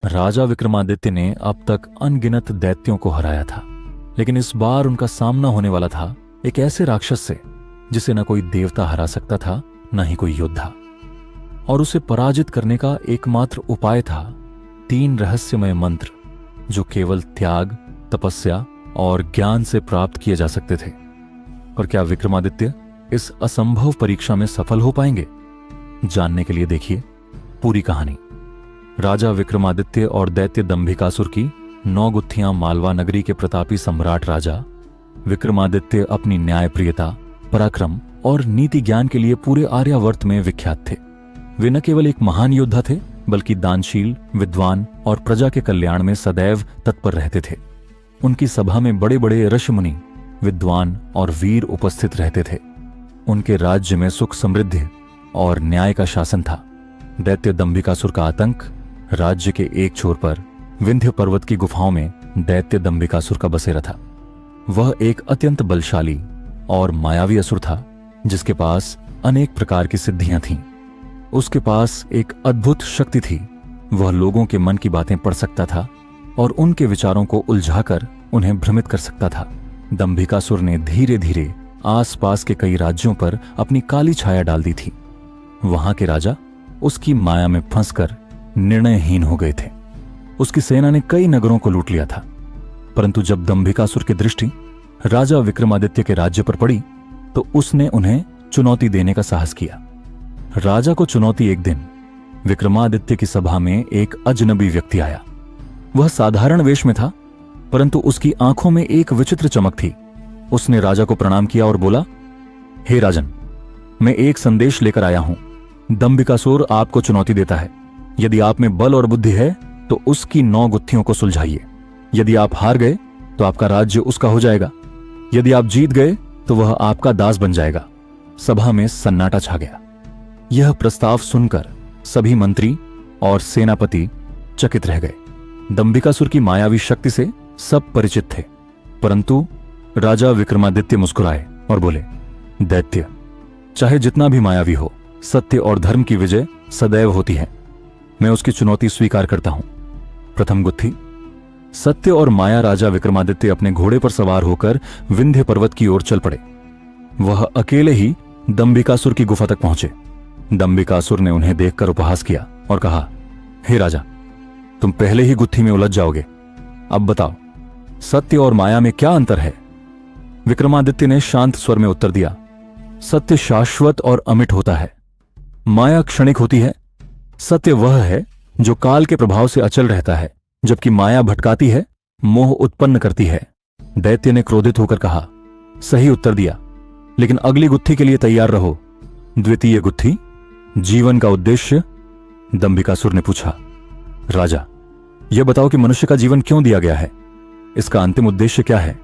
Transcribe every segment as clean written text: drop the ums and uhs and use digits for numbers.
राजा विक्रमादित्य ने अब तक अनगिनत दैत्यों को हराया था, लेकिन इस बार उनका सामना होने वाला था एक ऐसे राक्षस से जिसे न कोई देवता हरा सकता था, न ही कोई योद्धा। और उसे पराजित करने का एकमात्र उपाय था 3 रहस्यमय मंत्र, जो केवल त्याग, तपस्या और ज्ञान से प्राप्त किए जा सकते थे। और क्या विक्रमादित्य इस असंभव परीक्षा में सफल हो पाएंगे? जानने के लिए देखिए पूरी कहानी। राजा विक्रमादित्य और दैत्य दंभिकासुर की 9 गुत्थियां मालवा नगरी के प्रतापी सम्राट राजा विक्रमादित्य अपनी न्यायप्रियता, पराक्रम और नीति ज्ञान के लिए पूरे आर्यावर्त में विख्यात थे। वे न केवल एक महान योद्धा थे, बल्कि दानशील, विद्वान और प्रजा के कल्याण में सदैव तत्पर रहते थे। उनकी सभा में बड़े बड़े ऋषिमुनि, विद्वान और वीर उपस्थित रहते थे। उनके राज्य में सुख, समृद्धि और न्याय का शासन था। दैत्य दंभिकासुर का आतंक राज्य के एक छोर पर विंध्य पर्वत की गुफाओं में दैत्य दंभिकासुर का बसेरा था। वह एक अत्यंत बलशाली और मायावी असुर था, जिसके पास अनेक प्रकार की सिद्धियां थीं। उसके पास एक अद्भुत शक्ति थी। वह लोगों के मन की बातें पढ़ सकता था और उनके विचारों को उलझाकर उन्हें भ्रमित कर सकता था। दंभिकासुर ने धीरे धीरे आसपास के कई राज्यों पर अपनी काली छाया डाल दी थी। वहां के राजा उसकी माया में फंसकर निर्णयहीन हो गए थे। उसकी सेना ने कई नगरों को लूट लिया था, परंतु जब दंभिकासुर की दृष्टि राजा विक्रमादित्य के राज्य पर पड़ी तो उसने उन्हें चुनौती देने का साहस किया। राजा को चुनौती एक दिन विक्रमादित्य की सभा में एक अजनबी व्यक्ति आया। वह साधारण वेश में था, परंतु उसकी आंखों में एक विचित्र चमक थी। उसने राजा को प्रणाम किया और बोला, हे राजन, मैं एक संदेश लेकर आया हूं। दंभिकासुर आपको चुनौती देता है। यदि आप में बल और बुद्धि है तो उसकी 9 गुत्थियों को सुलझाइए। यदि आप हार गए तो आपका राज्य उसका हो जाएगा। यदि आप जीत गए तो वह आपका दास बन जाएगा। सभा में सन्नाटा छा गया। यह प्रस्ताव सुनकर सभी मंत्री और सेनापति चकित रह गए। दंभिकासुर की मायावी शक्ति से सब परिचित थे, परंतु राजा विक्रमादित्य मुस्कुराए और बोले, दैत्य, चाहे जितना भी मायावी हो, सत्य और धर्म की विजय सदैव होती है। मैं उसकी चुनौती स्वीकार करता हूं। प्रथम गुत्थी। सत्य और माया राजा विक्रमादित्य अपने घोड़े पर सवार होकर विंध्य पर्वत की ओर चल पड़े। वह अकेले ही दंभिकासुर की गुफा तक पहुंचे। दंभिकासुर ने उन्हें देखकर उपहास किया और कहा, हे राजा, तुम पहले ही गुत्थी में उलझ जाओगे। अब बताओ, सत्य और माया में क्या अंतर है? विक्रमादित्य ने शांत स्वर में उत्तर दिया, सत्य शाश्वत और अमिट होता है, माया क्षणिक होती है। सत्य वह है जो काल के प्रभाव से अचल रहता है, जबकि माया भटकाती है, मोह उत्पन्न करती है। दैत्य ने क्रोधित होकर कहा, सही उत्तर दिया, लेकिन अगली गुत्थी के लिए तैयार रहो। द्वितीय गुत्थी, जीवन का उद्देश्य। दंभिकासुर ने पूछा, राजा, यह बताओ कि मनुष्य का जीवन क्यों दिया गया है? इसका अंतिम उद्देश्य क्या है?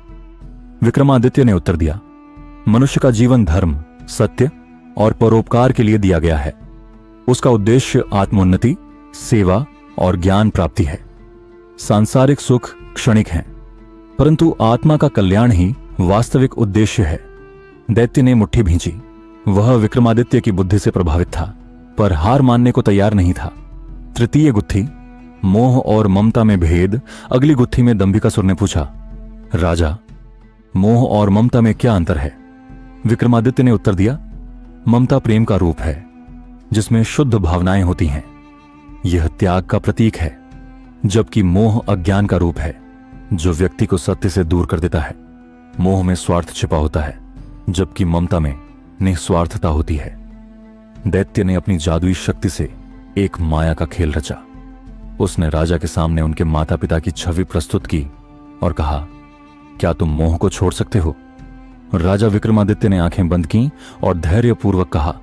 विक्रमादित्य ने उत्तर दिया, मनुष्य का जीवन धर्म, सत्य और परोपकार के लिए दिया गया है। उसका उद्देश्य आत्मोन्नति, सेवा और ज्ञान प्राप्ति है। सांसारिक सुख क्षणिक हैं, परंतु आत्मा का कल्याण ही वास्तविक उद्देश्य है। दैत्य ने मुट्ठी भींची। वह विक्रमादित्य की बुद्धि से प्रभावित था, पर हार मानने को तैयार नहीं था। तृतीय गुत्थी, मोह और ममता में भेद। अगली गुत्थी में दंभिकासुर ने पूछा, राजा, मोह और ममता में क्या अंतर है? विक्रमादित्य ने उत्तर दिया, ममता प्रेम का रूप है, जिसमें शुद्ध भावनाएं होती हैं। यह त्याग का प्रतीक है, जबकि मोह अज्ञान का रूप है, जो व्यक्ति को सत्य से दूर कर देता है। मोह में स्वार्थ छिपा होता है, जबकि ममता में निस्वार्थता होती है। दैत्य ने अपनी जादुई शक्ति से एक माया का खेल रचा। उसने राजा के सामने उनके माता पिता की छवि प्रस्तुत की और कहा, क्या तुम मोह को छोड़ सकते हो? राजा विक्रमादित्य ने आंखें बंद की और धैर्यपूर्वक कहा,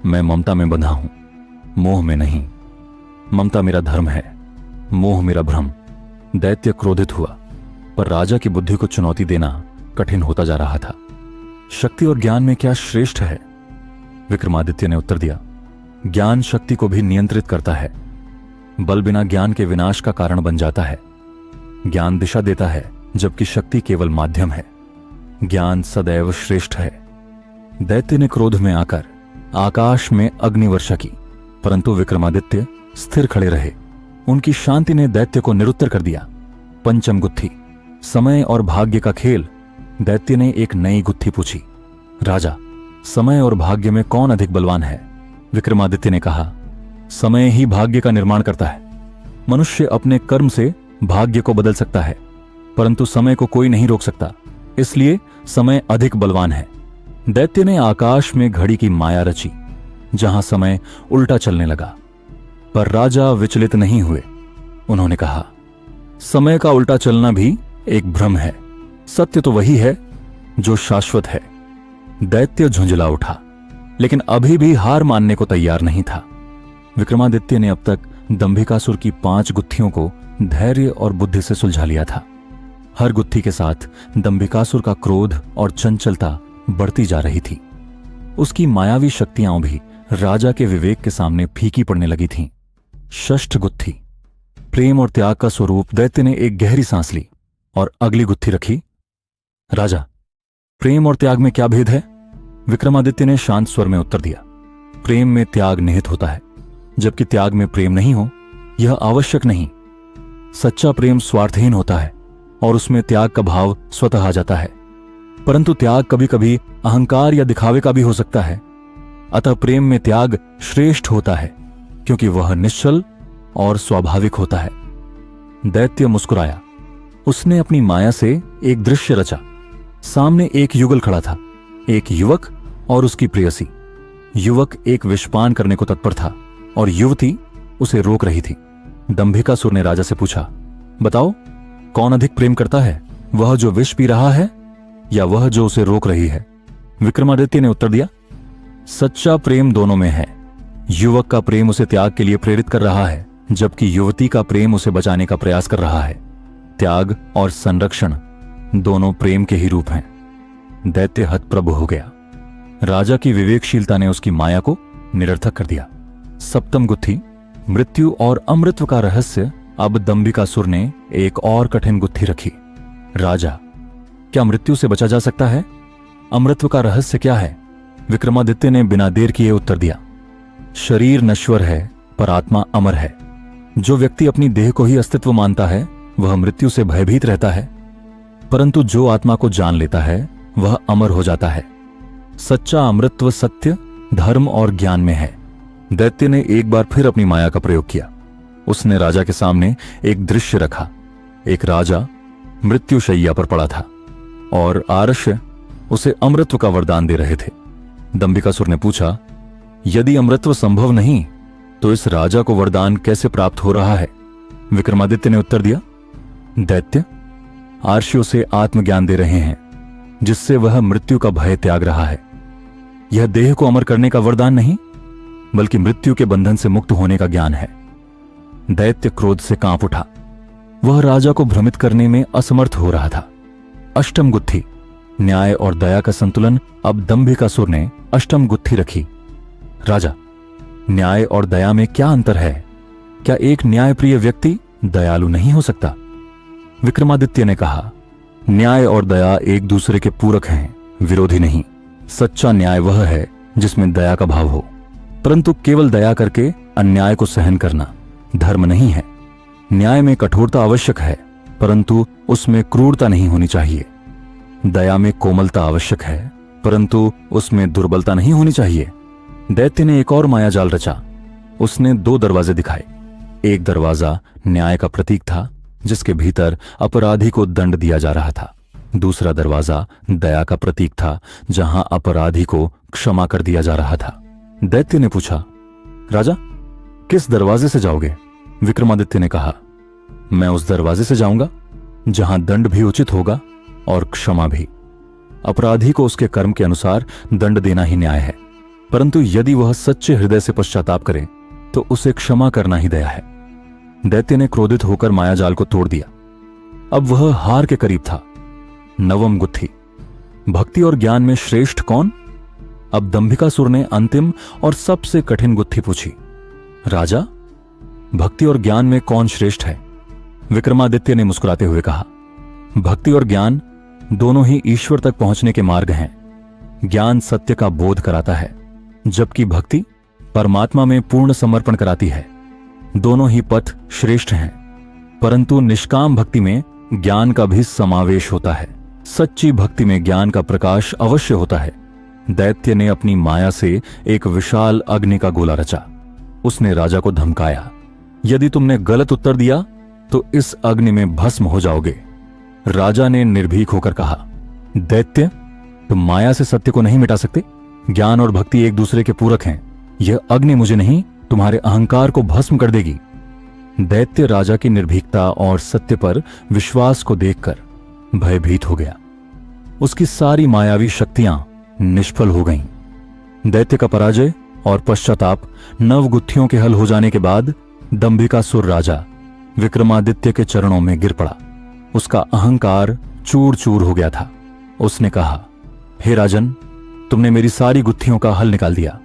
मैं ममता में बंधा हूं, मोह में नहीं। ममता मेरा धर्म है, मोह मेरा भ्रम। दैत्य क्रोधित हुआ, पर राजा की बुद्धि को चुनौती देना कठिन होता जा रहा था। शक्ति और ज्ञान में क्या श्रेष्ठ है? विक्रमादित्य ने उत्तर दिया, ज्ञान शक्ति को भी नियंत्रित करता है। बल बिना ज्ञान के विनाश का कारण बन जाता है। ज्ञान दिशा देता है, जबकि शक्ति केवल माध्यम है। ज्ञान सदैव श्रेष्ठ है। दैत्य ने क्रोध में आकर आकाश में अग्निवर्षा की, परंतु विक्रमादित्य स्थिर खड़े रहे। उनकी शांति ने दैत्य को निरुत्तर कर दिया। पंचम गुत्थी, समय और भाग्य का खेल। दैत्य ने एक नई गुत्थी पूछी। राजा, समय और भाग्य में कौन अधिक बलवान है? विक्रमादित्य ने कहा, समय ही भाग्य का निर्माण करता है। मनुष्य अपने कर्म से भाग्य को बदल सकता है, परंतु समय को कोई नहीं रोक सकता, इसलिए समय अधिक बलवान है। दैत्य ने आकाश में घड़ी की माया रची, जहां समय उल्टा चलने लगा, पर राजा विचलित नहीं हुए। उन्होंने कहा, समय का उल्टा चलना भी एक भ्रम है, सत्य तो वही है जो शाश्वत है। दैत्य झुंझला उठा, लेकिन अभी भी हार मानने को तैयार नहीं था। विक्रमादित्य ने अब तक दंभिकासुर की 5 गुत्थियों को धैर्य और बुद्धि से सुलझा लिया था। हर गुत्थी के साथ दंभिकासुर का क्रोध और चंचलता बढ़ती जा रही थी। उसकी मायावी शक्तियां भी राजा के विवेक के सामने फीकी पड़ने लगी थीं। षष्ठ गुत्थी, प्रेम और त्याग का स्वरूप। दैत्य ने एक गहरी सांस ली और अगली गुत्थी रखी। राजा, प्रेम और त्याग में क्या भेद है? विक्रमादित्य ने शांत स्वर में उत्तर दिया, प्रेम में त्याग निहित होता है, जबकि त्याग में प्रेम नहीं हो यह आवश्यक नहीं। सच्चा प्रेम स्वार्थहीन होता है और उसमें त्याग का भाव स्वतः आ जाता है, परंतु त्याग कभी कभी अहंकार या दिखावे का भी हो सकता है। अतः प्रेम में त्याग श्रेष्ठ होता है, क्योंकि वह निश्चल और स्वाभाविक होता है। दैत्य मुस्कुराया। उसने अपनी माया से एक दृश्य रचा। सामने एक युगल खड़ा था, एक युवक और उसकी प्रेयसी। युवक एक विषपान करने को तत्पर था और युवती उसे रोक रही थी। दंभिकासुर ने राजा से पूछा, बताओ, कौन अधिक प्रेम करता है, वह जो विष पी रहा है या वह जो उसे रोक रही है? विक्रमादित्य ने उत्तर दिया, सच्चा प्रेम दोनों में है। युवक का प्रेम उसे त्याग के लिए प्रेरित कर रहा है, जबकि युवती का प्रेम उसे बचाने का प्रयास कर रहा है। त्याग और संरक्षण दोनों प्रेम के ही रूप हैं। दैत्य हतप्रभ हो गया। राजा की विवेकशीलता ने उसकी माया को निरर्थक कर दिया। सप्तम गुत्थी, मृत्यु और अमृत्व का रहस्य। अब दंभिकासुर ने एक और कठिन गुत्थी रखी। राजा, क्या मृत्यु से बचा जा सकता है? अमृत्व का रहस्य क्या है? विक्रमादित्य ने बिना देर किए उत्तर दिया, शरीर नश्वर है पर आत्मा अमर है। जो व्यक्ति अपनी देह को ही अस्तित्व मानता है वह मृत्यु से भयभीत रहता है, परंतु जो आत्मा को जान लेता है वह अमर हो जाता है। सच्चा अमृत्व सत्य, धर्म और ज्ञान में है। दैत्य ने एक बार फिर अपनी माया का प्रयोग किया। उसने राजा के सामने एक दृश्य रखा। एक राजा मृत्युशैया पर पड़ा था और आरष्य उसे अमृत्व का वरदान दे रहे थे। दंभिकासुर ने पूछा, यदि अमृत्व संभव नहीं तो इस राजा को वरदान कैसे प्राप्त हो रहा है? विक्रमादित्य ने उत्तर दिया, दैत्य, आर्षि उसे आत्मज्ञान दे रहे हैं, जिससे वह मृत्यु का भय त्याग रहा है। यह देह को अमर करने का वरदान नहीं, बल्कि मृत्यु के बंधन से मुक्त होने का ज्ञान है। दैत्य क्रोध से कांप उठा। वह राजा को भ्रमित करने में असमर्थ हो रहा था। अष्टम गुत्थी, न्याय और दया का संतुलन। अब दंभिकासुर ने अष्टम गुत्थी रखी। राजा, न्याय और दया में क्या अंतर है? क्या एक न्यायप्रिय व्यक्ति दयालु नहीं हो सकता? विक्रमादित्य ने कहा, न्याय और दया एक दूसरे के पूरक हैं, विरोधी नहीं। सच्चा न्याय वह है जिसमें दया का भाव हो, परंतु केवल दया करके अन्याय को सहन करना धर्म नहीं है। न्याय में कठोरता आवश्यक है, परंतु उसमें क्रूरता नहीं होनी चाहिए। दया में कोमलता आवश्यक है, परंतु उसमें दुर्बलता नहीं होनी चाहिए। दैत्य ने एक और माया जाल रचा। उसने 2 दरवाजे दिखाए। एक दरवाजा न्याय का प्रतीक था, जिसके भीतर अपराधी को दंड दिया जा रहा था। दूसरा दरवाजा दया का प्रतीक था, जहां अपराधी को क्षमा कर दिया जा रहा था। दैत्य ने पूछा, राजा, किस दरवाजे से जाओगे? विक्रमादित्य ने कहा, मैं उस दरवाजे से जाऊंगा जहां दंड भी उचित होगा और क्षमा भी। अपराधी को उसके कर्म के अनुसार दंड देना ही न्याय है, परंतु यदि वह सच्चे हृदय से पश्चाताप करे तो उसे क्षमा करना ही दया है। दैत्य ने क्रोधित होकर मायाजाल को तोड़ दिया। अब वह हार के करीब था। नवम गुत्थी, भक्ति और ज्ञान में श्रेष्ठ कौन? अब दंभिकासुर ने अंतिम और सबसे कठिन गुत्थी पूछी। राजा, भक्ति और ज्ञान में कौन श्रेष्ठ है? विक्रमादित्य ने मुस्कुराते हुए कहा, भक्ति और ज्ञान दोनों ही ईश्वर तक पहुंचने के मार्ग हैं। ज्ञान सत्य का बोध कराता है, जबकि भक्ति परमात्मा में पूर्ण समर्पण कराती है। दोनों ही पथ श्रेष्ठ हैं, परंतु निष्काम भक्ति में ज्ञान का भी समावेश होता है। सच्ची भक्ति में ज्ञान का प्रकाश अवश्य होता है। दैत्य ने अपनी माया से एक विशाल अग्नि का गोला रचा। उसने राजा को धमकाया, यदि तुमने गलत उत्तर दिया तो इस अग्नि में भस्म हो जाओगे। राजा ने निर्भीक होकर कहा, दैत्य, तुम माया से सत्य को नहीं मिटा सकते। ज्ञान और भक्ति एक दूसरे के पूरक हैं। यह अग्नि मुझे नहीं, तुम्हारे अहंकार को भस्म कर देगी। दैत्य राजा की निर्भीकता और सत्य पर विश्वास को देखकर भयभीत हो गया। उसकी सारी मायावी शक्तियां निष्फल हो गईं। दैत्य का पराजय और पश्चाताप नवगुत्थियों के हल हो जाने के बाद दंभिकासुर राजा विक्रमादित्य के चरणों में गिर पड़ा। उसका अहंकार चूर चूर हो गया था। उसने कहा, हे राजन, तुमने मेरी सारी गुत्थियों का हल निकाल दिया।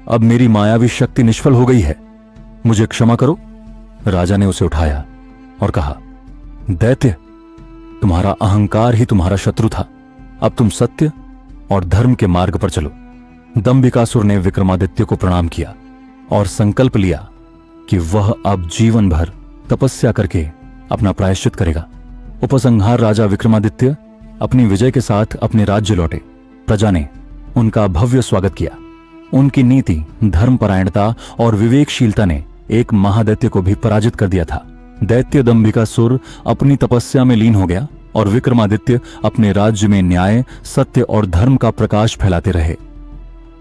अब मेरी मायावी शक्ति निष्फल हो गई है, मुझे क्षमा करो। राजा ने उसे उठाया और कहा, दैत्य, तुम्हारा अहंकार ही तुम्हारा शत्रु था। अब तुम सत्य और धर्म के मार्ग पर चलो। दंभिकासुर ने विक्रमादित्य को प्रणाम किया और संकल्प लिया कि वह अब जीवन भर तपस्या करके अपना प्रायश्चित करेगा। उपसंहार राजा विक्रमादित्य अपनी विजय के साथ अपने राज्य लौटे। प्रजा ने उनका भव्य स्वागत किया। उनकी नीति, धर्मपरायणता और विवेकशीलता ने एक महादैत्य को भी पराजित कर दिया था। दैत्य दंभिकासुर अपनी तपस्या में लीन हो गया और विक्रमादित्य अपने राज्य में न्याय, सत्य और धर्म का प्रकाश फैलाते रहे।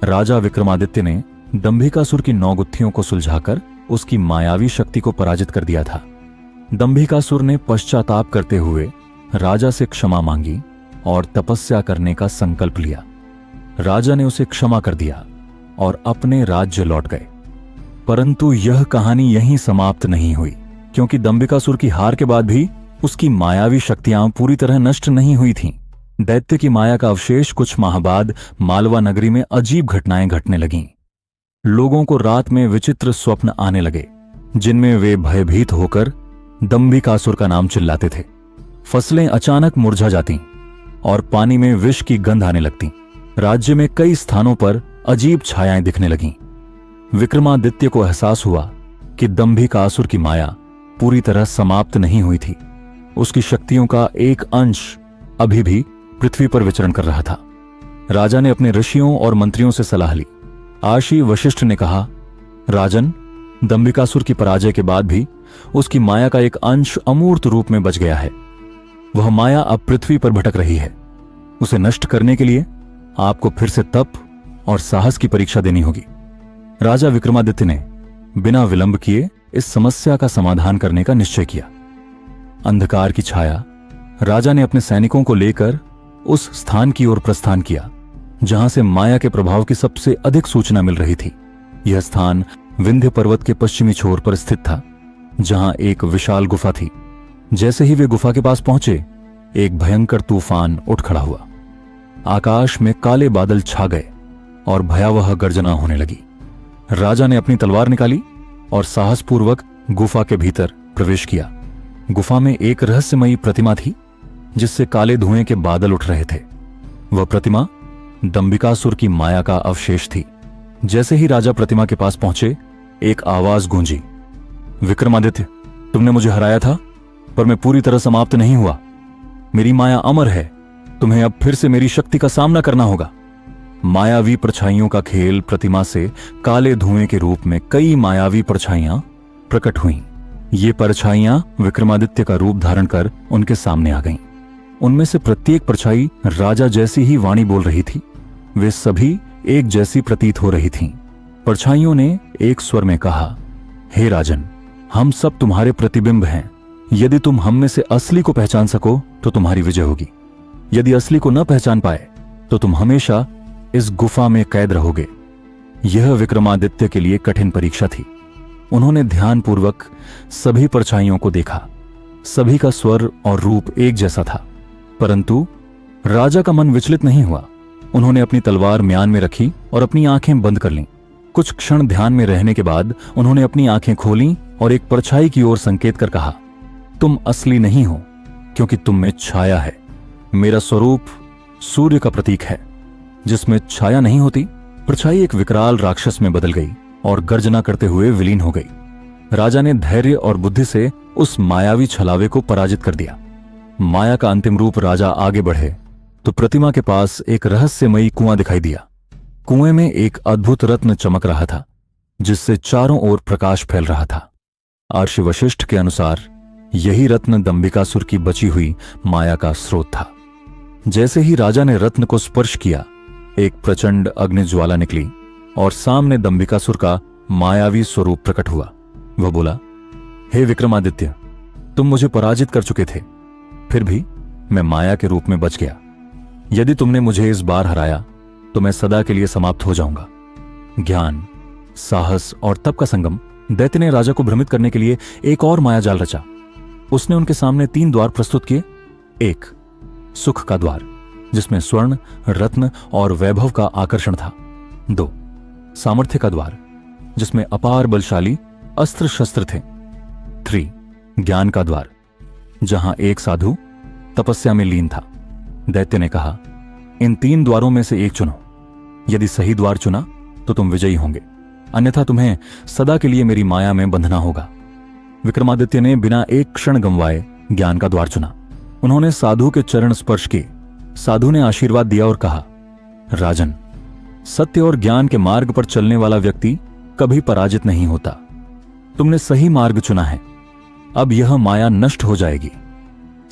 राजा विक्रमादित्य ने दंभिकासुर की 9 गुत्थियों को सुलझाकर उसकी मायावी शक्ति को पराजित कर दिया था। दंभिकासुर ने पश्चाताप करते हुए राजा से क्षमा मांगी और तपस्या करने का संकल्प लिया। राजा ने उसे क्षमा कर दिया और अपने राज्य लौट गए। परंतु यह कहानी यहीं समाप्त नहीं हुई, क्योंकि दंभिकासुर की हार के बाद भी उसकी मायावी शक्तियां पूरी तरह नष्ट नहीं हुई थीं। दैत्य की माया का अवशेष कुछ माह बाद मालवा नगरी में अजीब घटनाएं घटने लगीं। लोगों को रात में विचित्र स्वप्न आने लगे, जिनमें वे भयभीत होकर दंभिकासुर का नाम चिल्लाते थे। फसलें अचानक मुरझा जातीं और पानी में विष की गंध आने लगती। राज्य में कई स्थानों पर अजीब छायाएं दिखने लगीं। विक्रमादित्य को एहसास हुआ कि दंभिकासुर की माया पूरी तरह समाप्त नहीं हुई थी। उसकी शक्तियों का एक अंश अभी भी पृथ्वी पर विचरण कर रहा था। राजा ने अपने ऋषियों और मंत्रियों से सलाह ली। आशी वशिष्ठ ने कहा, राजन, दंभिकासुर की पराजय के बाद भी उसकी माया का एक अंश अमूर्त रूप में बच गया है। वह माया अब पृथ्वी पर भटक रही है। उसे नष्ट करने के लिए आपको फिर से तप और साहस की परीक्षा देनी होगी। राजा विक्रमादित्य ने बिना विलंब किए इस समस्या का समाधान करने का निश्चय किया। अंधकार की छाया राजा ने अपने सैनिकों को लेकर उस स्थान की ओर प्रस्थान किया जहां से माया के प्रभाव की सबसे अधिक सूचना मिल रही थी। यह स्थान विंध्य पर्वत के पश्चिमी छोर पर स्थित था, जहां एक विशाल गुफा थी। जैसे ही वे गुफा के पास पहुंचे, एक भयंकर तूफान उठ खड़ा हुआ। आकाश में काले बादल छा गए और भयावह गर्जना होने लगी। राजा ने अपनी तलवार निकाली और साहसपूर्वक गुफा के भीतर प्रवेश किया। गुफा में एक रहस्यमयी प्रतिमा थी, जिससे काले धुएं के बादल उठ रहे थे। वह प्रतिमा दंभिकासुर की माया का अवशेष थी। जैसे ही राजा प्रतिमा के पास पहुंचे, एक आवाज गूंजी, विक्रमादित्य, तुमने मुझे हराया था, पर मैं पूरी तरह समाप्त नहीं हुआ। मेरी माया अमर है। तुम्हें अब फिर से मेरी शक्ति का सामना करना होगा। मायावी परछाइयों का खेल प्रतिमा से काले धुएं के रूप में कई मायावी परछाइयां प्रकट हुईं। ये परछाइयां विक्रमादित्य का रूप धारण कर उनके सामने आ गईं। उनमें से प्रत्येक परछाई राजा जैसी ही वाणी बोल रही थी। वे सभी एक जैसी प्रतीत हो रही थीं। परछाइयों ने एक स्वर में कहा, हे राजन, हम सब तुम्हारे प्रतिबिंब हैं। यदि तुम हम में से असली को पहचान सको तो तुम्हारी विजय होगी। यदि असली को न पहचान पाए तो तुम हमेशा इस गुफा में कैद रहोगे। यह विक्रमादित्य के लिए कठिन परीक्षा थी। उन्होंने ध्यानपूर्वक सभी परछाइयों को देखा। सभी का स्वर और रूप एक जैसा था, परंतु राजा का मन विचलित नहीं हुआ। उन्होंने अपनी तलवार म्यान में रखी और अपनी आंखें बंद कर लीं। कुछ क्षण ध्यान में रहने के बाद उन्होंने अपनी आंखें खोलीं और एक परछाई की ओर संकेत कर कहा, तुम असली नहीं हो, क्योंकि तुम में छाया है। मेरा स्वरूप सूर्य का प्रतीक है, जिसमें छाया नहीं होती। परछाई एक विकराल राक्षस में बदल गई और गर्जना करते हुए विलीन हो गई। राजा ने धैर्य और बुद्धि से उस मायावी छलावे को पराजित कर दिया। माया का अंतिम रूप राजा आगे बढ़े तो प्रतिमा के पास एक रहस्यमयी कुआं दिखाई दिया। कुएं में एक अद्भुत रत्न चमक रहा था, जिससे चारों ओर प्रकाश फैल रहा था। महर्षि वशिष्ठ के अनुसार यही रत्न दंबिकासुर की बची हुई माया का स्रोत था। जैसे ही राजा ने रत्न को स्पर्श किया, एक प्रचंड अग्निज्वाला निकली और सामने दंबिकासुर का मायावी स्वरूप प्रकट हुआ। वह बोला, हे विक्रमादित्य, तुम मुझे पराजित कर चुके थे, फिर भी मैं माया के रूप में बच गया। यदि तुमने मुझे इस बार हराया तो मैं सदा के लिए समाप्त हो जाऊंगा। ज्ञान, साहस और तप का संगम दैत्य ने राजा को भ्रमित करने के लिए एक और माया जाल रचा। उसने उनके सामने 3 द्वार प्रस्तुत किए। 1, सुख का द्वार, जिसमें स्वर्ण, रत्न और वैभव का आकर्षण था। 2, सामर्थ्य का द्वार, जिसमें अपार बलशाली अस्त्र शस्त्र थे। 3, ज्ञान का द्वार, जहां एक साधु तपस्या में लीन था। दैत्य ने कहा, इन 3 द्वारों में से एक चुनो। यदि सही द्वार चुना तो तुम विजयी होंगे, अन्यथा तुम्हें सदा के लिए मेरी माया में बंधना होगा। विक्रमादित्य ने बिना एक क्षण गंवाए ज्ञान का द्वार चुना। उन्होंने साधु के चरण स्पर्श किए। साधु ने आशीर्वाद दिया और कहा, राजन, सत्य और ज्ञान के मार्ग पर चलने वाला व्यक्ति कभी पराजित नहीं होता। तुमने सही मार्ग चुना है। अब यह माया नष्ट हो जाएगी।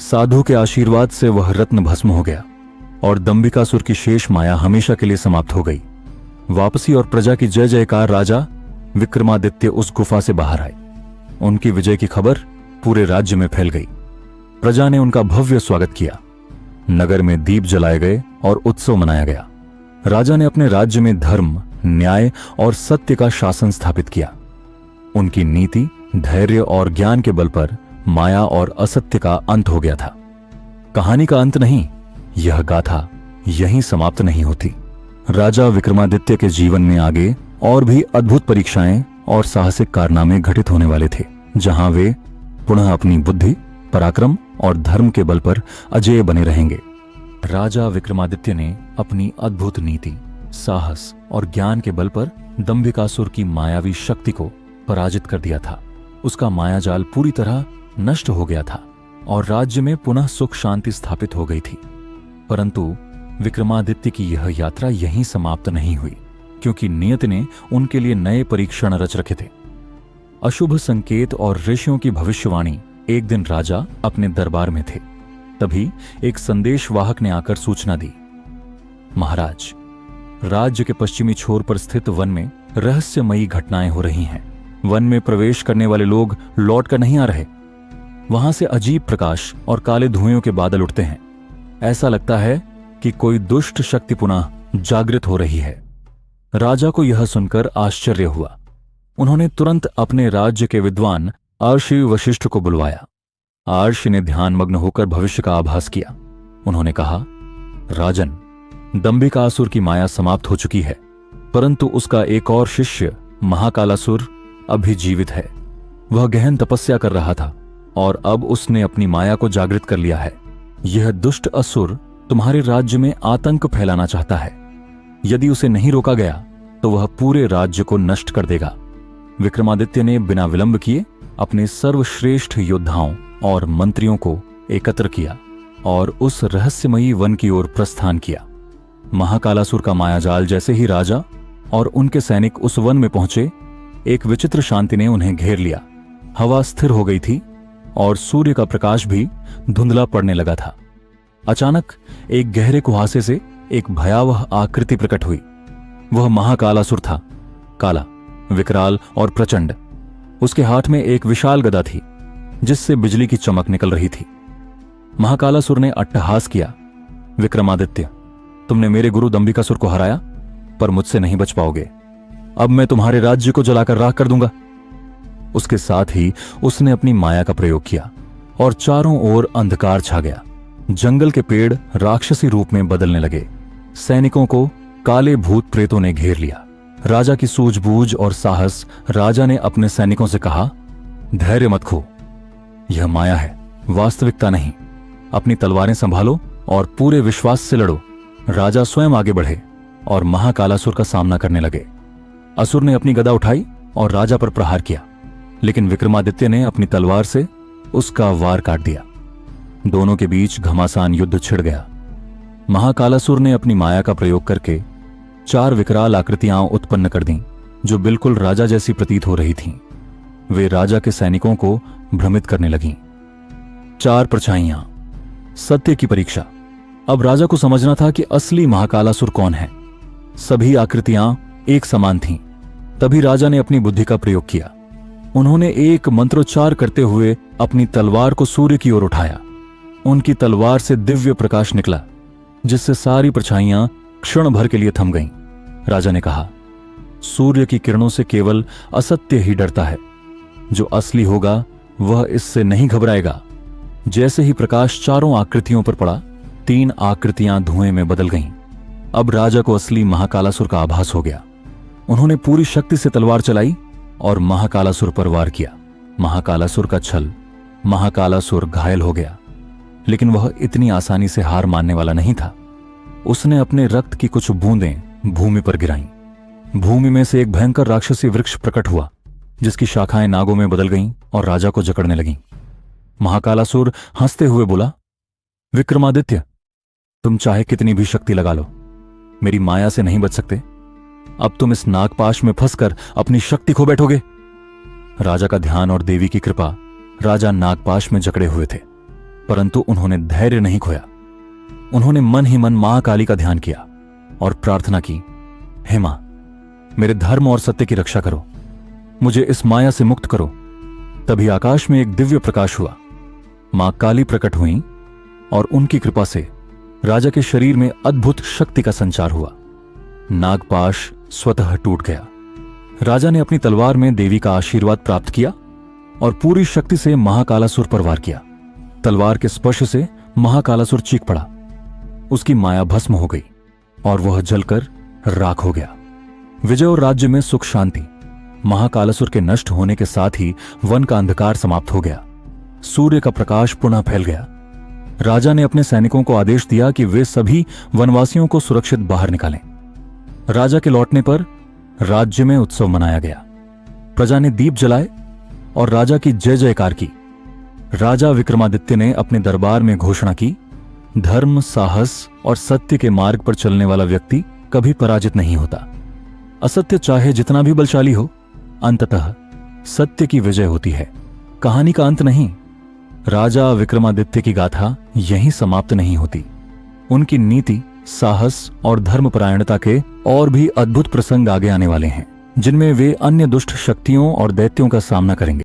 साधु के आशीर्वाद से वह रत्न भस्म हो गया और दंबिकासुर की शेष माया हमेशा के लिए समाप्त हो गई। वापसी और प्रजा की जय जयकार। राजा विक्रमादित्य उस गुफा से बाहर आए। उनकी विजय की खबर पूरे राज्य में फैल गई। प्रजा ने उनका भव्य स्वागत किया। नगर में दीप जलाए गए और उत्सव मनाया गया। राजा ने अपने राज्य में धर्म, न्याय और सत्य का शासन स्थापित किया। उनकी नीति, धैर्य और ज्ञान के बल पर माया और असत्य का अंत हो गया था। कहानी का अंत नहीं, यह गाथा यहीं समाप्त नहीं होती। राजा विक्रमादित्य के जीवन में आगे और भी अद्भुत परीक्षाएं और साहसिक कारनामे घटित होने वाले थे, जहां वे पुनः अपनी बुद्धि, पराक्रम और धर्म के बल पर अजेय बने रहेंगे। राजा विक्रमादित्य ने अपनी अद्भुत नीति, साहस और ज्ञान के बल पर दंबिकासुर की मायावी शक्ति को पराजित कर दिया था। उसका मायाजाल पूरी तरह नष्ट हो गया था और राज्य में पुनः सुख शांति स्थापित हो गई थी। परंतु विक्रमादित्य की यह यात्रा यहीं समाप्त नहीं हुई, क्योंकि नियति ने उनके लिए नए परीक्षण रच रखे थे। अशुभ संकेत और ऋषियों की भविष्यवाणी। एक दिन राजा अपने दरबार में थे, तभी एक संदेशवाहक ने आकर सूचना दी, महाराज, राज्य के पश्चिमी छोर पर स्थित वन में रहस्यमयी घटनाएं हो रही हैं। वन में प्रवेश करने वाले लोग लौट कर नहीं आ रहे। वहां से अजीब प्रकाश और काले धुएं के बादल उठते हैं। ऐसा लगता है कि कोई दुष्ट शक्ति पुनः जागृत हो रही है। राजा को यह सुनकर आश्चर्य हुआ। उन्होंने तुरंत अपने राज्य के विद्वान महर्षि वशिष्ठ को बुलवाया। महर्षि ने ध्यानमग्न होकर भविष्य का आभास किया। उन्होंने कहा, राजन, दंबिकासुर की माया समाप्त हो चुकी है, परंतु उसका एक और शिष्य महाकालासुर अभी जीवित है। वह गहन तपस्या कर रहा था और अब उसने अपनी माया को जागृत कर लिया है। यह दुष्ट असुर तुम्हारे राज्य में आतंक फैलाना चाहता है। यदि उसे नहीं रोका गया तो वह पूरे राज्य को नष्ट कर देगा। विक्रमादित्य ने बिना विलंब किए अपने सर्वश्रेष्ठ योद्धाओं और मंत्रियों को एकत्र किया और उस रहस्यमयी वन की ओर प्रस्थान किया। महाकालासुर का मायाजाल जैसे ही राजा और उनके सैनिक उस वन में पहुंचे, एक विचित्र शांति ने उन्हें घेर लिया। हवा स्थिर हो गई थी और सूर्य का प्रकाश भी धुंधला पड़ने लगा था। अचानक एक गहरे कुहासे से एक भयावह आकृति प्रकट हुई। वह महाकालासुर था, काला, विकराल और प्रचंड। उसके हाथ में एक विशाल गदा थी, जिससे बिजली की चमक निकल रही थी। महाकालासुर ने अट्टहास किया, विक्रमादित्य, तुमने मेरे गुरु दंबिकासुर को हराया, पर मुझसे नहीं बच पाओगे। अब मैं तुम्हारे राज्य को जलाकर राख कर दूंगा। उसके साथ ही उसने अपनी माया का प्रयोग किया और चारों ओर अंधकार छा गया। जंगल के पेड़ राक्षसी रूप में बदलने लगे। सैनिकों को काले भूत प्रेतों ने घेर लिया। राजा की सूझबूझ और साहस। राजा ने अपने सैनिकों से कहा, धैर्य मत खो, यह माया है, वास्तविकता नहीं। अपनी तलवारें संभालो और पूरे विश्वास से लड़ो। राजा स्वयं आगे बढ़े और महाकालासुर का सामना करने लगे। असुर ने अपनी गदा उठाई और राजा पर प्रहार किया। लेकिन विक्रमादित्य ने अपनी तलवार से उसका वार काट दिया। दोनों के बीच घमासान युद्ध छिड़ गया। महाकालासुर ने अपनी माया का प्रयोग करके 4 विकराल आकृतियां उत्पन्न कर दीं, जो बिल्कुल राजा जैसी प्रतीत हो रही थीं। वे राजा के सैनिकों को भ्रमित करने लगीं। 4 परछाइयां, सत्य की परीक्षा। अब राजा को समझना था कि असली महाकालासुर कौन है। सभी आकृतियां एक समान थीं। तभी राजा ने अपनी बुद्धि का प्रयोग किया। उन्होंने एक मंत्रोच्चार करते हुए अपनी तलवार को सूर्य की ओर उठाया। उनकी तलवार से दिव्य प्रकाश निकला, जिससे सारी परछाइयां क्षण भर के लिए थम गईं। राजा ने कहा, सूर्य की किरणों से केवल असत्य ही डरता है। जो असली होगा वह इससे नहीं घबराएगा। जैसे ही प्रकाश चारों आकृतियों पर पड़ा, 3 आकृतियां धुएं में बदल गईं। अब राजा को असली महाकालासुर का आभास हो गया। उन्होंने पूरी शक्ति से तलवार चलाई और महाकालासुर पर वार किया। महाकालासुर का छल, महाकालासुर घायल हो गया, लेकिन वह इतनी आसानी से हार मानने वाला नहीं था। उसने अपने रक्त की कुछ बूंदें भूमि पर गिराईं। भूमि में से एक भयंकर राक्षसी वृक्ष प्रकट हुआ, जिसकी शाखाएं नागों में बदल गईं और राजा को जकड़ने लगीं। महाकालासुर हंसते हुए बोला, विक्रमादित्य, तुम चाहे कितनी भी शक्ति लगा लो, मेरी माया से नहीं बच सकते। अब तुम इस नागपाश में फंसकर अपनी शक्ति खो बैठोगे। राजा का ध्यान और देवी की कृपा, राजा नागपाश में जकड़े हुए थे, परंतु उन्होंने धैर्य नहीं खोया। उन्होंने मन ही मन महाकाली का ध्यान किया और प्रार्थना की, हे मां, मेरे धर्म और सत्य की रक्षा करो, मुझे इस माया से मुक्त करो। तभी आकाश में एक दिव्य प्रकाश हुआ। मां काली प्रकट हुई और उनकी कृपा से राजा के शरीर में अद्भुत शक्ति का संचार हुआ। नागपाश स्वतः टूट गया। राजा ने अपनी तलवार में देवी का आशीर्वाद प्राप्त किया और पूरी शक्ति से महाकालासुर पर वार किया। तलवार के स्पर्श से महाकालासुर चीख पड़ा। उसकी माया भस्म हो गई और वह जलकर राख हो गया। विजय और राज्य में सुख शांति। महाकालासुर के नष्ट होने के साथ ही वन का अंधकार समाप्त हो गया। सूर्य का प्रकाश पुनः फैल गया। राजा ने अपने सैनिकों को आदेश दिया कि वे सभी वनवासियों को सुरक्षित बाहर निकालें। राजा के लौटने पर राज्य में उत्सव मनाया गया। प्रजा ने दीप जलाए और राजा की जय जयकार की। राजा विक्रमादित्य ने अपने दरबार में घोषणा की, धर्म, साहस और सत्य के मार्ग पर चलने वाला व्यक्ति कभी पराजित नहीं होता। असत्य चाहे जितना भी बलशाली हो, अंततः सत्य की विजय होती है। कहानी का अंत नहीं। राजा विक्रमादित्य की गाथा यहीं समाप्त नहीं होती। उनकी नीति, साहस और धर्मपरायणता के और भी अद्भुत प्रसंग आगे आने वाले हैं, जिनमें वे अन्य दुष्ट शक्तियों और दैत्यों का सामना करेंगे।